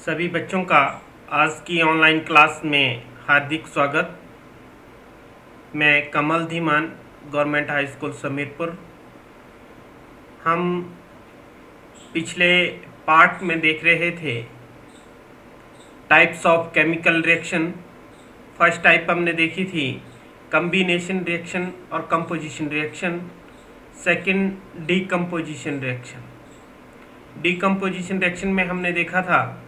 सभी बच्चों का आज की ऑनलाइन क्लास में हार्दिक स्वागत। मैं Kamal Dhiman, government high school Samirpur. हम पिछले पार्ट में देख रहे थे types of chemical reaction. First type हमने देखी थी कम्बिनेशन रिएक्शन और composition reaction. Second decomposition reaction. Decomposition reaction में हमने देखा था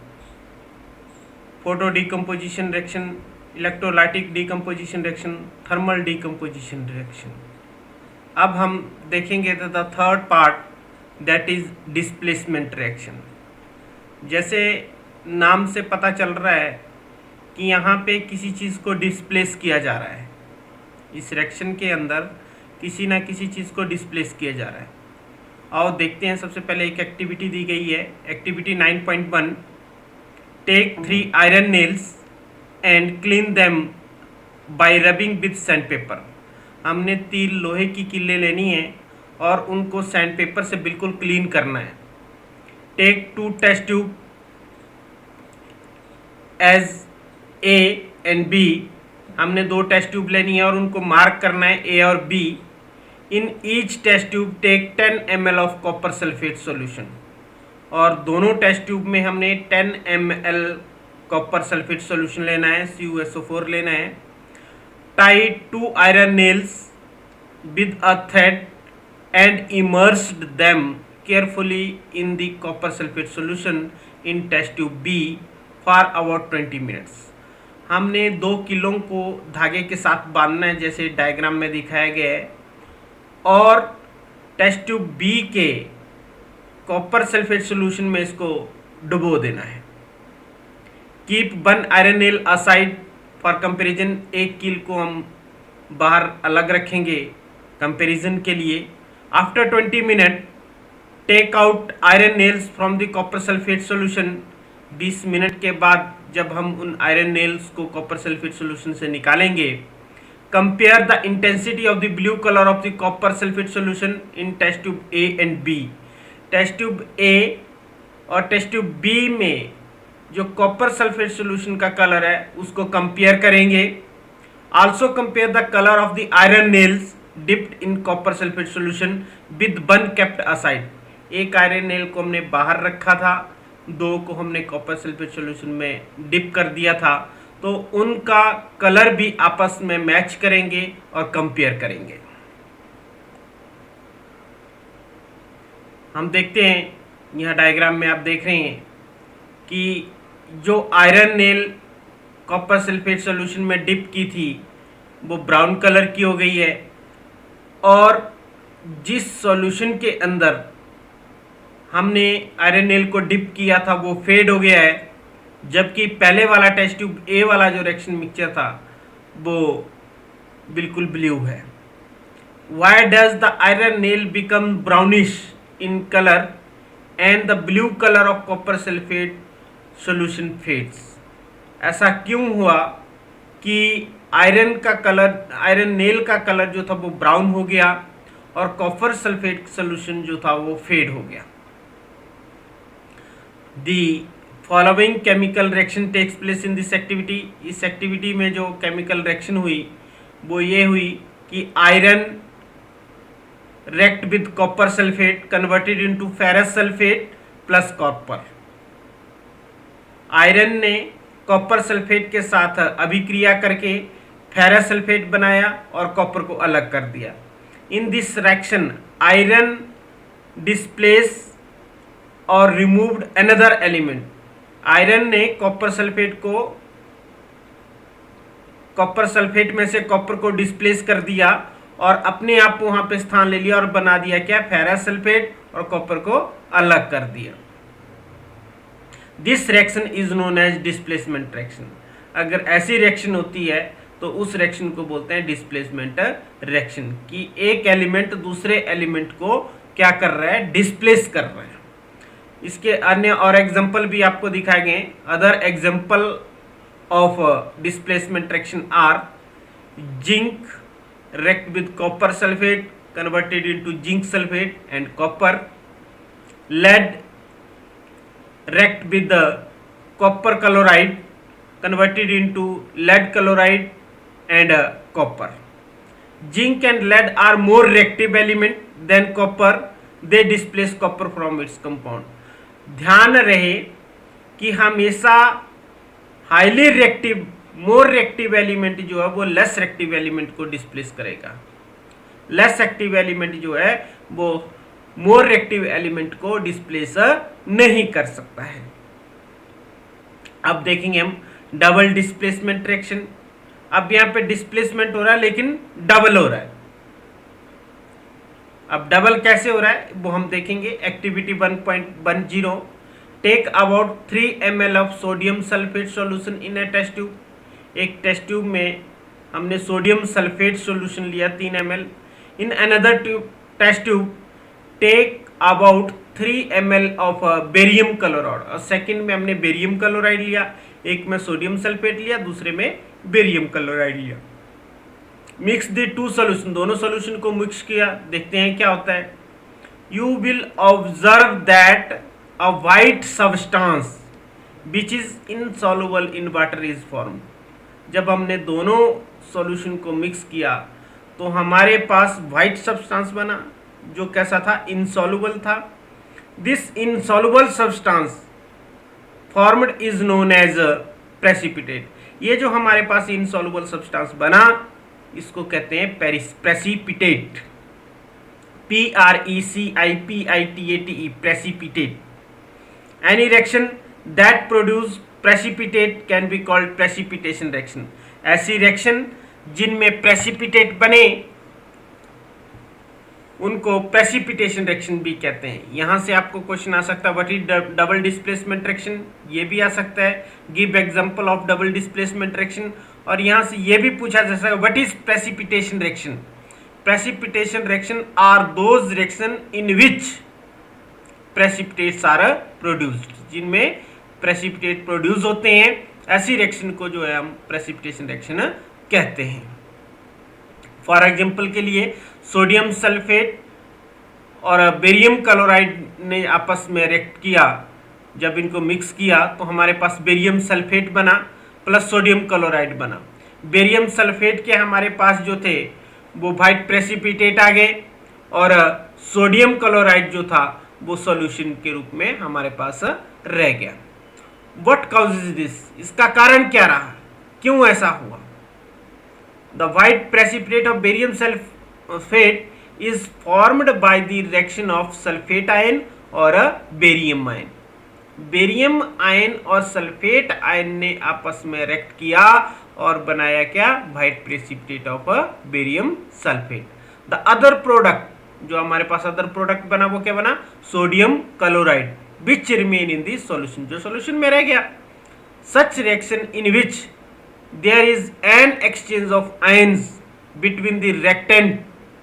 photo decomposition reaction, electrolytic decomposition reaction, thermal decomposition reaction. अब हम देखेंगे the third part that is displacement reaction. जैसे नाम से पता चल रहा है कि यहाँ पे किसी चीज़ को डिस्प्लेस किया जा रहा है। इस रिएक्शन के अंदर किसी ना किसी चीज़ को डिस्प्लेस किया जा रहा है। आओ देखते हैं। सबसे पहले एक एक्टिविटी दी गई है, activity 9.1। Take 3 iron nails and clean them by rubbing with sand paper. हमने 3 लोहे की किल्ले लेनी है और उनको सैंड पेपर से बिल्कुल क्लीन करना है। Take 2 test tube as A and B. हमने 2 टेस्ट ट्यूब लेनी है और उनको मार्क करना है ए और B. In each test tube take 10 ml of copper sulphate solution. और दोनों टेस्ट ट्यूब में हमने 10 ml कॉपर सल्फेट सॉल्यूशन लेना है, CuSO4 लेना है। Tie 2 iron nails with a thread and immersed them carefully in the copper sulphate solution in test tube B for about 20 minutes. हमने 2 किलों को धागे के साथ बांधना है जैसे डायग्राम में दिखाया गया है, और टेस्ट ट्यूब बी के कॉपर सल्फेट सॉल्यूशन में इसको डुबो देना है। Keep 1 iron nail aside for comparison. एक कील को हम बाहर अलग रखेंगे कंपैरिजन के लिए। After 20 minute take out iron nails from the copper sulphate solution. 20 minute के बाद जब हम उन आयरन नेल्स को कॉपर सल्फेट सॉल्यूशन से निकालेंगे, compare the intensity of the blue colour of the copper sulphate solution in test tube A and B. Test tube A और test tube B में जो कॉपर सल्फेट सॉल्यूशन का colour है उसको compare करेंगे। Also compare the colour of the iron nails dipped in copper sulphate solution with 1 kept aside. एक iron nail को हमने बाहर रखा था, 2 को हमने कॉपर सल्फेट सॉल्यूशन में डिप कर दिया था, तो उनका कलर भी आपस में मैच करेंगे और कंपेयर करेंगे। हम देखते हैं यह डायग्राम में आप देख रहे हैं कि जो iron nail copper sulphate solution में डिप की थी वो ब्राउन कलर की हो गई है, और जिस सॉल्यूशन के अंदर हमने आयरन नेल को डिप किया था वो फेड हो गया है, जबकि पहले वाला टेस्ट ट्यूब ए वाला जो रिएक्शन मिक्सचर था वो बिल्कुल ब्लू है। Why does the iron nail become brownish in colour and the blue colour of copper sulphate solution fades? ऐसा क्यों हुआ कि आयरन नेल का कलर जो था वो ब्राउन हो गया और कॉपर सल्फेट सॉल्यूशन जो था वो फेड हो गया? The following chemical reaction takes place in this activity. इस एक्टिविटी में जो केमिकल रिएक्शन हुई वो ये हुई कि iron react with copper sulfate converted into ferrous sulfate plus copper। Iron ने कॉपर सल्फेट के साथ अभिक्रिया करके फेरस सल्फेट बनाया और कॉपर को अलग कर दिया। In this reaction iron displace और रिमूव्ड अनदर एलिमेंट। आयरन ने कॉपर सल्फेट में से कॉपर को डिस्प्लेस कर दिया और अपने आप वहां पे स्थान ले लिया और बना दिया क्या? फेरस सल्फेट, और कॉपर को अलग कर दिया। This reaction is known as displacement reaction. अगर ऐसी रिएक्शन होती है तो उस रिएक्शन को बोलते हैं डिस्प्लेसमेंट रिएक्शन, कि एक एलिमेंट दूसरे एलिमेंट को क्या कर रहा है? डिस्प्लेस कर रहा है। इसके अन्य और एग्जाम्पल भी आपको दिखाए गए। Other example of displacement reaction are zinc react with copper sulfate converted into zinc sulfate and copper. Lead react with the copper chloride converted into lead chloride and copper. Zinc and lead are more reactive element than copper. They displace copper from its compound. ध्यान रहे कि हमेशा highly reactive, more reactive element जो है वो less reactive element को displace करेगा। Less active element जो है वो मोर रिएक्टिव एलिमेंट को डिस्प्लेस नहीं कर सकता है। अब देखेंगे हम डबल डिस्प्लेसमेंट रिएक्शन। अब यहां पे डिस्प्लेसमेंट हो रहा है लेकिन डबल हो रहा है। अब डबल कैसे हो रहा है वो हम देखेंगे। Activity 1.10 take about 3 ml of sodium sulphate solution in a test tube. एक टेस्ट ट्यूब में हमने सोडियम सल्फेट सॉल्यूशन लिया 3 ml। In another test tube take about 3 ml of barium chloride. और सेकंड में हमने बेरियम क्लोराइड लिया, एक में सोडियम सल्फेट लिया, दूसरे में बेरियम क्लोराइड लिया। मिक्स द टू सोल्यूशन, दोनों सोल्यूशन को मिक्स किया, देखते हैं क्या होता है। You will observe that a white substance which is insoluble in water is form. जब हमने दोनों सॉल्यूशन को मिक्स किया तो हमारे पास वाइट सब्सटेंस बना जो कैसा था, इनसॉल्युबल था। This insoluble substance formed is known as precipitate. ये जो हमारे पास इनसॉल्युबल सब्सटेंस बना इसको कहते हैं precipitate. PRECIPITATE precipitate. Any reaction that produce precipitate can be called precipitation reaction. ऐसी रिएक्शन जिनमें प्रेसिपिटेट बने उनको प्रेसिपिटेशन रिएक्शन भी कहते हैं। यहां से आपको क्वेश्चन आ सकता है what is double displacement reaction, ये भी आ सकता है। Give example of double displacement reaction. और यहां से ये भी पूछा जा सकता है what is precipitation reaction. Precipitation reaction are those reaction in which precipitates are produced. जिनमें प्रेसिपिटेट प्रोड्यूस होते हैं ऐसी रिएक्शन को जो है हम प्रेसिपिटेशन रिएक्शन कहते हैं। फॉर एग्जांपल के लिए सोडियम सल्फेट और बेरियम क्लोराइड ने आपस में रिएक्ट किया, जब इनको मिक्स किया तो हमारे पास बेरियम सल्फेट बना प्लस सोडियम क्लोराइड बना। बेरियम सल्फेट के हमारे पास जो थे वो वाइट प्रेसिपिटेट आ गए और सोडियम क्लोराइड जो था वो सॉल्यूशन के रूप में हमारे पास रह गया। व्हाट कॉजेज दिस, इसका कारण क्या रहा, क्यों ऐसा हुआ। The white precipitate of barium sulphate is formed by the reaction of sulfate ion और बेरियम आयन। बेरियम आयन और सल्फेट आयन ने आपस में रिएक्ट किया और बनाया क्या, white precipitate of barium sulphate. The other product, जो हमारे पास अदर प्रोडक्ट बना वो क्या बना, sodium chloride which remain in the solution, जो सॉल्यूशन में रह गया। Such reaction in which there is an exchange of ions between the reactant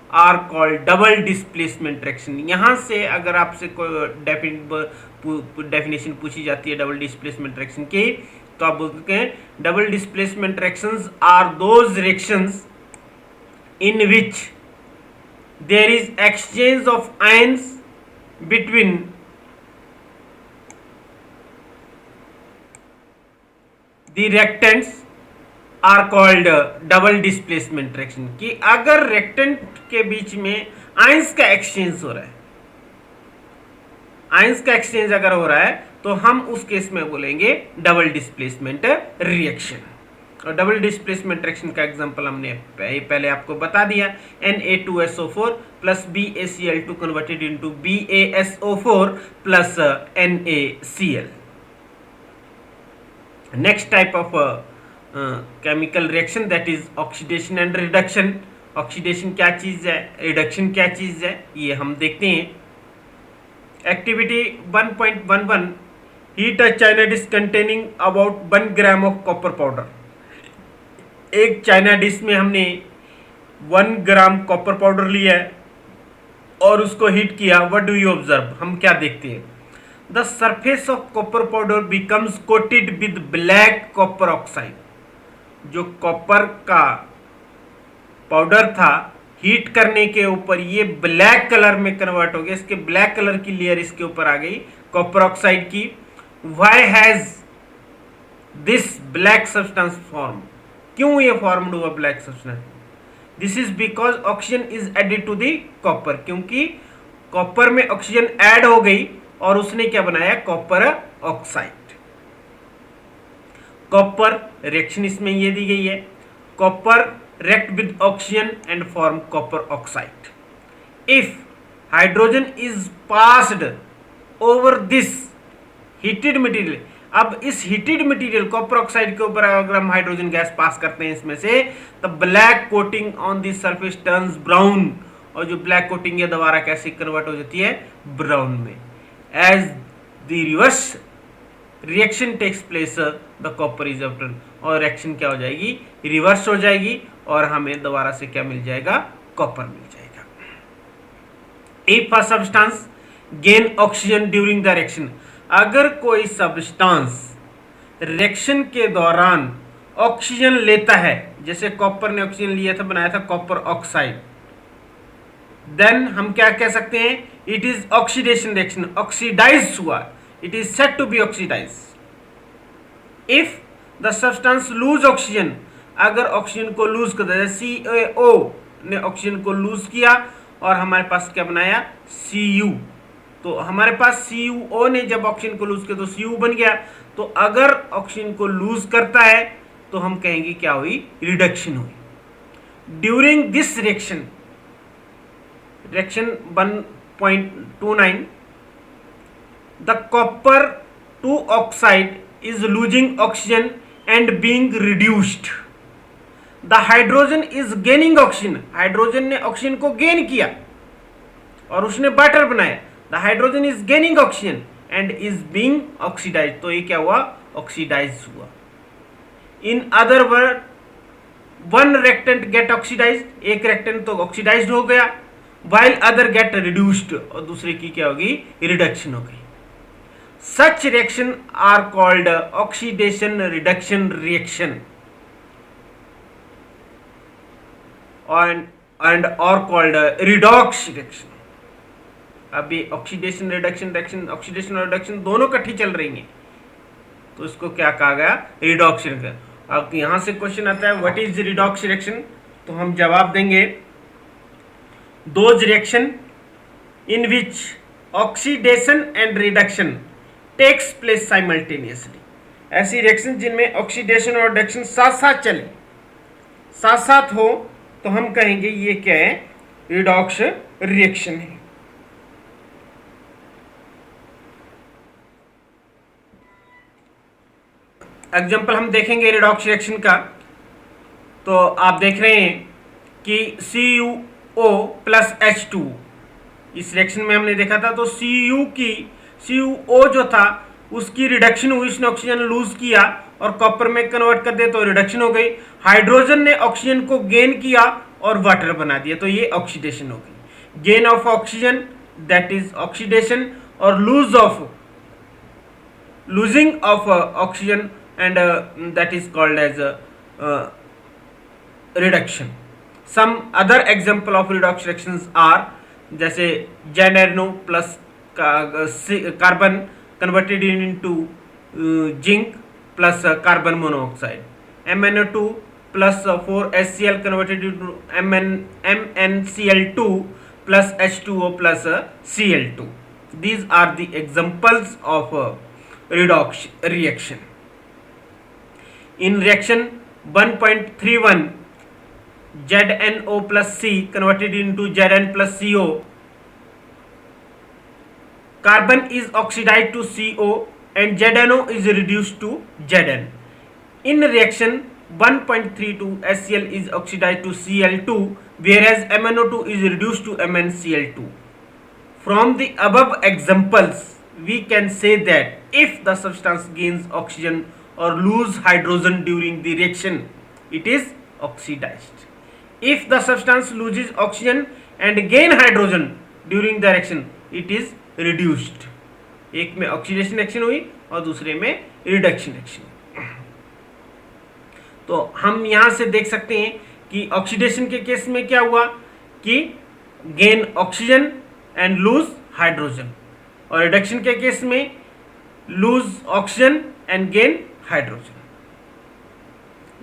are called double displacement reaction. यहां से अगर आपसे कोई डेफिनेशन पूछी जाती है डबल डिस्प्लेसमेंट रिएक्शन की तो आप बोलते हैं double displacement reactions are those reactions in which there is exchange of ions between the reactants are called double displacement reaction. कि अगर रिएक्टेंट के बीच में आयंस का एक्सचेंज हो रहा है, आयंस का एक्सचेंज अगर हो रहा है तो हम उस केस में बोलेंगे डबल डिस्प्लेसमेंट रिएक्शन। और डबल डिस्प्लेसमेंट रिएक्शन का एग्जांपल हमने पहले आपको बता दिया, Na2SO4 plus BaCl2 converted into BaSO4 plus NaCl। Next type of chemical reaction that is oxidation and reduction. Oxidation क्या चीज है, रिडक्शन क्या चीज है, ये हम देखते हैं। Activity 1.11 heat a China dish containing about 1 gram of copper powder. एक चाइना डिश में हमने 1 ग्राम कॉपर पाउडर लिया है और उसको हीट किया। व्हाट डू यू ऑब्जर्व, हम क्या देखते हैं, the surface of copper powder becomes coated with black copper oxide. जो कॉपर का पाउडर था हीट करने के ऊपर ये ब्लैक कलर में कन्वर्ट हो गया, इसके ब्लैक कलर की लेयर इसके ऊपर आ गई कॉपर ऑक्साइड की। Why has this black substance form. क्यों ये फॉर्म्ड हुआ black substance? This is because oxygen is added to the copper, क्योंकि कॉपर में ऑक्सीजन ऐड हो गई और उसने क्या बनाया? Copper oxide. कॉपर रिएक्शन इसमें ये दी गई है, copper react with oxygen and form copper oxide. If hydrogen is passed over this heated material, अब इस हीटेड मटेरियल कॉपर ऑक्साइड के ऊपर अगर हम हाइड्रोजन गैस पास करते हैं इसमें से, तो black coating on the surface turns brown, और जो ब्लैक कोटिंग है दोबारा कैसे कन्वर्ट हो जाती है? ब्राउन में। As the reverse reaction takes place the copper is obtained, और रिएक्शन क्या हो जाएगी? रिवर्स हो जाएगी और हमें दोबारा से क्या मिल जाएगा? कॉपर मिल जाएगा। If a substance gain oxygen during the reaction, अगर कोई सब्सटेंस रिएक्शन के दौरान ऑक्सीजन लेता है, जैसे कॉपर ने ऑक्सीजन लिया था, बनाया था कॉपर ऑक्साइड, देन हम क्या कह सकते हैं? It is oxidation reaction, oxidise हुआ, it is said to be oxidized. If the substance lose oxygen, अगर ऑक्सीजन को लूज कर दिया, CaO ने ऑक्सीजन को लूज किया और हमारे पास क्या बनाया? Cu। तो हमारे पास CuO ने जब ऑक्सीजन को लूज किया तो Cu बन गया। तो अगर ऑक्सीजन को लूज करता है तो हम कहेंगे क्या हुई? रिडक्शन हुई। During this reaction, reaction 1.29, the copper 2 oxide is losing oxygen and being reduced. The hydrogen is gaining oxygen, hydrogen ने ऑक्सीजन को गेन किया और उसने वाटर बनाया। The hydrogen is gaining oxygen and is being oxidized, तो ये क्या हुआ? ऑक्सीडाइज हुआ। In other word, one reactant get oxidized, एक reactant तो ऑक्सीडाइज हो गया, while other get reduced, और दूसरे की क्या होगी? रिडक्शन हो गई। Such reaction are called oxidation reduction reaction and are called redox reaction. अभी ऑक्सीडेशन रिडक्शन रिएक्शन, ऑक्सीडेशन और रिडक्शन दोनों इकट्ठी चल रही हैं, तो इसको क्या कहा गया? Redox reaction. अब यहां से क्वेश्चन आता है व्हाट इज रिडॉक्स रिएक्शन, तो हम जवाब देंगे those reaction in which oxidation and reduction takes place simultaneously, ऐसी रिएक्शन जिनमें ऑक्सीडेशन और रिडक्शन साथ साथ चले, साथ साथ हो, तो हम कहेंगे ये क्या है? रिडॉक्स रिएक्शन है। एग्जांपल हम देखेंगे रिडॉक्स रिएक्शन का, तो आप देख रहे हैं कि CuO प्लस H2, इस रिएक्शन में हमने देखा था, तो CuO जो था उसकी रिडक्शन हुई, उसने ऑक्सीजन लूज किया और कॉपर में कन्वर्ट कर दिया तो रिडक्शन हो गई। हाइड्रोजन ने ऑक्सीजन को गेन किया और वाटर बना दिया, तो ये ऑक्सीडेशन हो गई। Gain of oxygen that is oxidation, और losing of oxygen and that is called as reduction. Some other example of redox reactions are, जैसे ZnO plus carbon converted into zinc plus carbon monoxide, MnO2 plus 4HCl converted into MnCl2 plus H2O plus Cl2. These are the examples of redox reaction. In reaction 1.31, ZnO plus C converted into Zn plus CO, carbon is oxidized to CO and ZnO is reduced to Zn. In reaction 1.32, HCl is oxidized to Cl2 whereas MnO2 is reduced to MnCl2. From the above examples, we can say that if the substance gains oxygen or lose hydrogen during the reaction, it is oxidized. If the substance loses oxygen and gain hydrogen during the reaction, it is reduced. एक में oxidation reaction हुई और दूसरे में reduction reaction. तो हम यहां से देख सकते हैं कि ऑक्सीडेशन के केस में क्या हुआ कि gain oxygen and lose hydrogen, और रिडक्शन के केस में lose oxygen and gain hydrogen.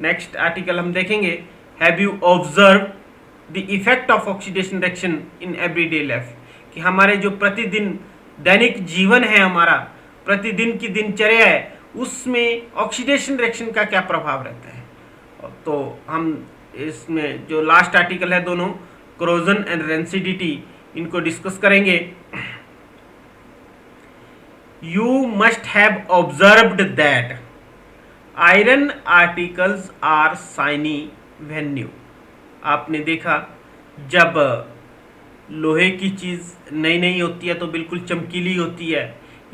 Next article हम देखेंगे, have you observe the effect of oxidation reaction in everyday life, कि हमारे जो प्रतिदिन दैनिक जीवन है, हमारा प्रतिदिन की दिनचर्या है, उसमें ऑक्सीडेशन रिएक्शन का क्या प्रभाव रहता है। तो हम इसमें जो लास्ट आर्टिकल है, दोनों कोरोजन एंड रेंसिडिटी, इनको डिस्कस करेंगे। You must have observed that iron articles are shiny when new. आपने देखा जब लोहे की चीज़ नई नई होती है तो बिल्कुल चमकीली होती है,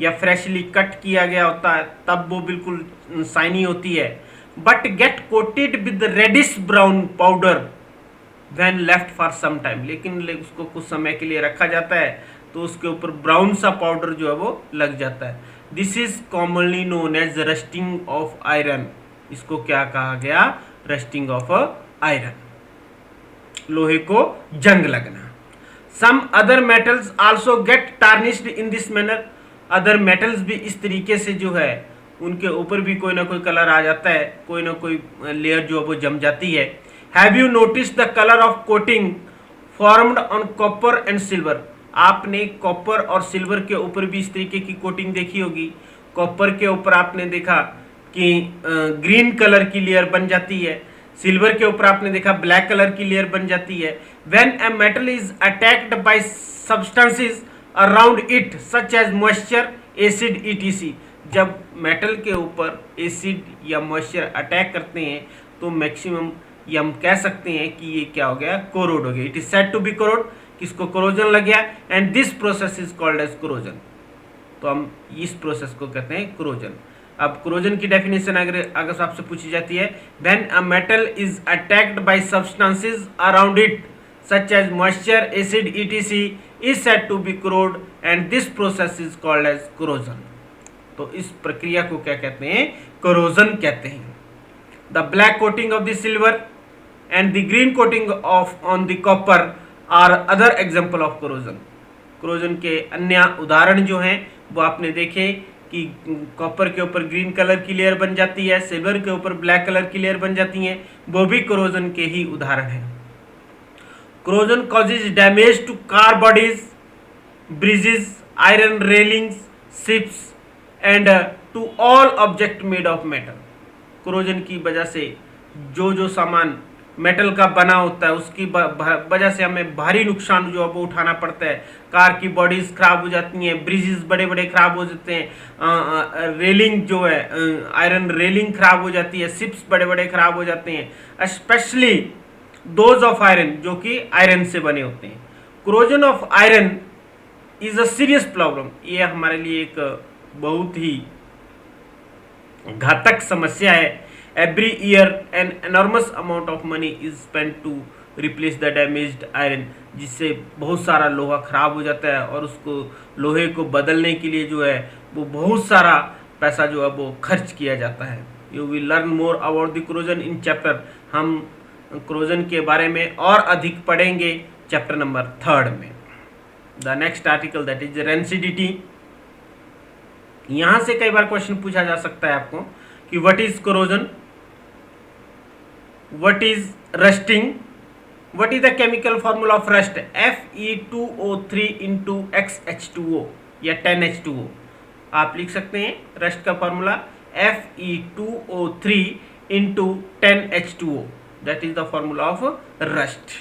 या फ्रेशली कट किया गया होता है तब वो बिल्कुल शाइनी होती है। But get coated with reddish brown powder when left for some time, लेकिन उसको कुछ समय के लिए रखा जाता है तो उसके ऊपर ब्राउन सा पाउडर जो है वो लग जाता है। This is commonly known as rusting of iron. इसको क्या कहा गया? रस्टिंग ऑफ आयरन, लोहे को जंग लगना। Some other metals also get tarnished in this manner. Other metals भी इस तरीके से जो है उनके ऊपर भी कोई ना कोई कलर आ जाता है, कोई ना कोई लेयर जो है वो जम जाती है। Have you notice the colour of coating formed on copper and silver. आपने कॉपर और सिल्वर के ऊपर भी इस तरीके की कोटिंग देखी होगी। कॉपर के ऊपर आपने देखा कि ग्रीन कलर की लेयर बन जाती है, सिल्वर के ऊपर आपने देखा ब्लैक कलर की लेयर बन जाती है। When a metal is attacked by substances around it such as moisture, acid, etc. जब मेटल के ऊपर एसिड या मॉइस्चर अटैक करते हैं तो मैक्सिमम ये हम कह सकते हैं कि ये क्या हो गया? कोरोड हो गया। It is said to be corrode, किसको कोरोजन लग गया, and this process is called as corrosion. तो हम इस प्रोसेस को कहते हैं कोरोजन। अब कोरोजन की डेफिनेशन अगर आपसे पूछी जाती है, when a metal is attacked by substances around it such as moisture, acid, etc is said to be corrode and this process is called as corrosion. तो इस प्रक्रिया को क्या कहते हैं? कोरोजन कहते हैं। The black coating of the silver and the green coating of on the copper are other example of corrosion. Corrosion के अन्य उदाहरण जो हैं वो आपने देखे कि कॉपर के ऊपर ग्रीन कलर की लेयर बन जाती है, सिल्वर के ऊपर ब्लैक कलर की लेयर बन जाती हैं, वो भी कोरोजन के ही उदाहरण हैं। Corrosion causes damage to car bodies, bridges, iron railings, ships and to all object made of metal. Corrosion की वजह से जो सामान मेटल का बना होता है उसकी वजह से हमें भारी नुकसान जो है वो उठाना पड़ता है। कार की बॉडीज खराब हो जाती हैं, ब्रिजेस बड़े बड़े खराब हो जाते हैं, रेलिंग जो है आयरन रेलिंग खराब हो जाती है, शिप्स बड़े बड़े खराब हो जाते हैं, स्पेशली दोज ऑफ आयरन जो कि आयरन से बने होते हैं। Corrosion of iron is a serious problem. ये हमारे लिए एक बहुत ही घातक समस्या है। Every year an enormous amount of money is spent to replace the damaged iron, जिससे बहुत सारा लोहा खराब हो जाता है और उसको लोहे को बदलने के लिए जो है वो बहुत सारा पैसा जो है वो खर्च किया जाता है। You will learn more about the corrosion in chapter। हम कोरोजन के बारे में और अधिक पढ़ेंगे चैप्टर नंबर 3 में। The next article that is rancidity। यहाँ से कई बार क्वेश्चन पूछा जा सकता है आपको कि what is corrosion, what is rusting, what is the chemical formula of rust? Fe2O3 into XH2O या 10H2O। आप लिख सकते हैं रस्ट का formula Fe2O3 into 10H2O, that is the formula of rust।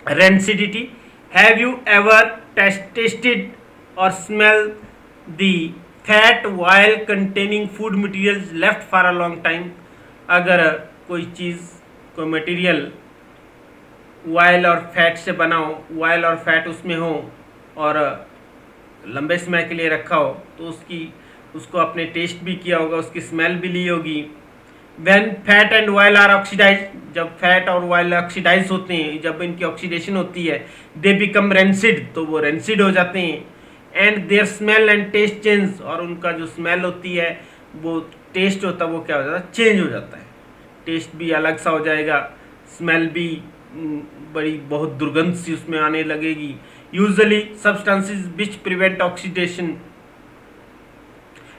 Rancidity, have you ever tasted or smelled the fat while containing food materials left for a long time? अगर कोई चीज़, कोई material oil और fat से बना हो, oil और fat उसमें हो और लंबे समय के लिए रखा हो तो उसको आपने टेस्ट भी किया होगा, उसकी स्मेल भी ली होगी। When fat and oil are oxidise, जब फैट और ऑयल ऑक्सीडाइज होते हैं, जब इनकी ऑक्सीडेशन होती है, दे बिकम रेंसिड, तो वो रेंसिड हो जाते हैं। And their smell and taste change, और उनका जो स्मेल होती है वो टेस्ट होता है वो क्या हो जाता है? चेंज हो जाता है। टेस्ट भी अलग सा हो जाएगा, स्मेल भी बहुत दुर्गंध सी उसमें आने लगेगी। Usually substances which prevent oxidation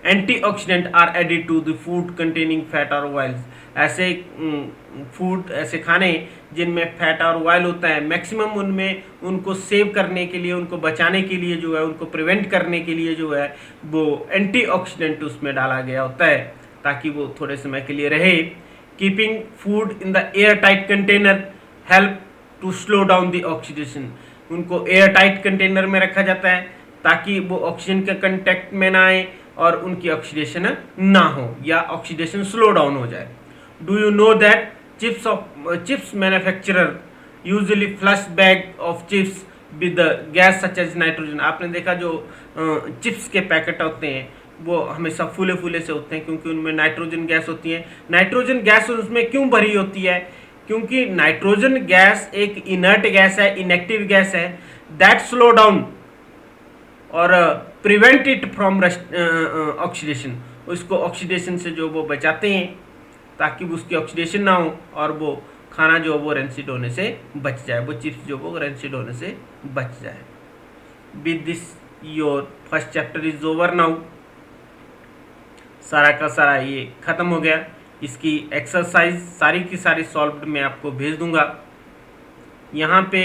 antioxidant are added to the food containing fat और ऑयल्स। ऐसे फूड, ऐसे खाने जिनमें फैट और ऑयल होता है, मैक्सिमम उनमें उनको सेव करने के लिए, उनको बचाने के लिए जो है, उनको प्रिवेंट करने के लिए जो है वो एंटीऑक्सीडेंट उसमें डाला गया होता है ताकि वो थोड़े समय के लिए रहे। Keeping food in the airtight container help to slow down the oxidation. उनको एयर टाइट कंटेनर में रखा जाता है ताकि वो ऑक्सीजन के कंटेक्ट में ना आए और उनकी ऑक्सीडेशन ना हो या ऑक्सीडेशन स्लो डाउन हो जाए। Do you know that chips manufacturer usually flush bag of chips with gas such as nitrogen. आपने देखा जो चिप्स के पैकेट होते हैं वो हमेशा फूले फूले से होते हैं क्योंकि उनमें नाइट्रोजन गैस होती है। नाइट्रोजन गैस उसमें क्यों भरी होती है? क्योंकि नाइट्रोजन गैस एक इनर्ट गैस है, इनएक्टिव गैस है, दैट स्लो डाउन और प्रिवेंट इट फ्रॉम ऑक्सीडेशन। उसको ऑक्सीडेशन से जो वो बचाते हैं ताकि उसकी ऑक्सीडेशन ना हो और वो खाना जो वो रेंसिड होने से बच जाए, वो चिप्स जो वो रेंसिड होने से बच जाए। With this your first chapter is over now. सारा का सारा ये ख़त्म हो गया। इसकी एक्सरसाइज सारी की सारी सॉल्व्ड मैं आपको भेज दूंगा। यहाँ पे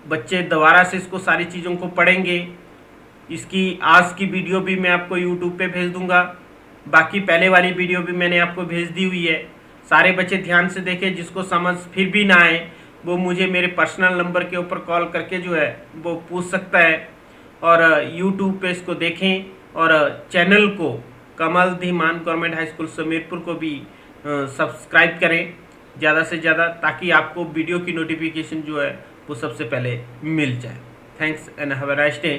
बच्चे दोबारा से इसको सारी चीज़ों को पढ़ेंगे। इसकी आज की वीडियो भी मैं आपको यूट्यूब पे भेज दूंगा। बाकी पहले वाली वीडियो भी मैंने आपको भेज दी हुई है। सारे बच्चे ध्यान से देखें। जिसको समझ फिर भी ना आए वो मुझे मेरे पर्सनल नंबर के ऊपर कॉल करके जो है वो पूछ सकता है। और यूट्यूब पे इसको देखें और चैनल को Kamal Dhiman government high school Samirpur को भी सब्सक्राइब करें ज़्यादा से ज़्यादा, ताकि आपको वीडियो की नोटिफिकेशन जो है वो सबसे पहले मिल जाए। Thanks and have a nice day.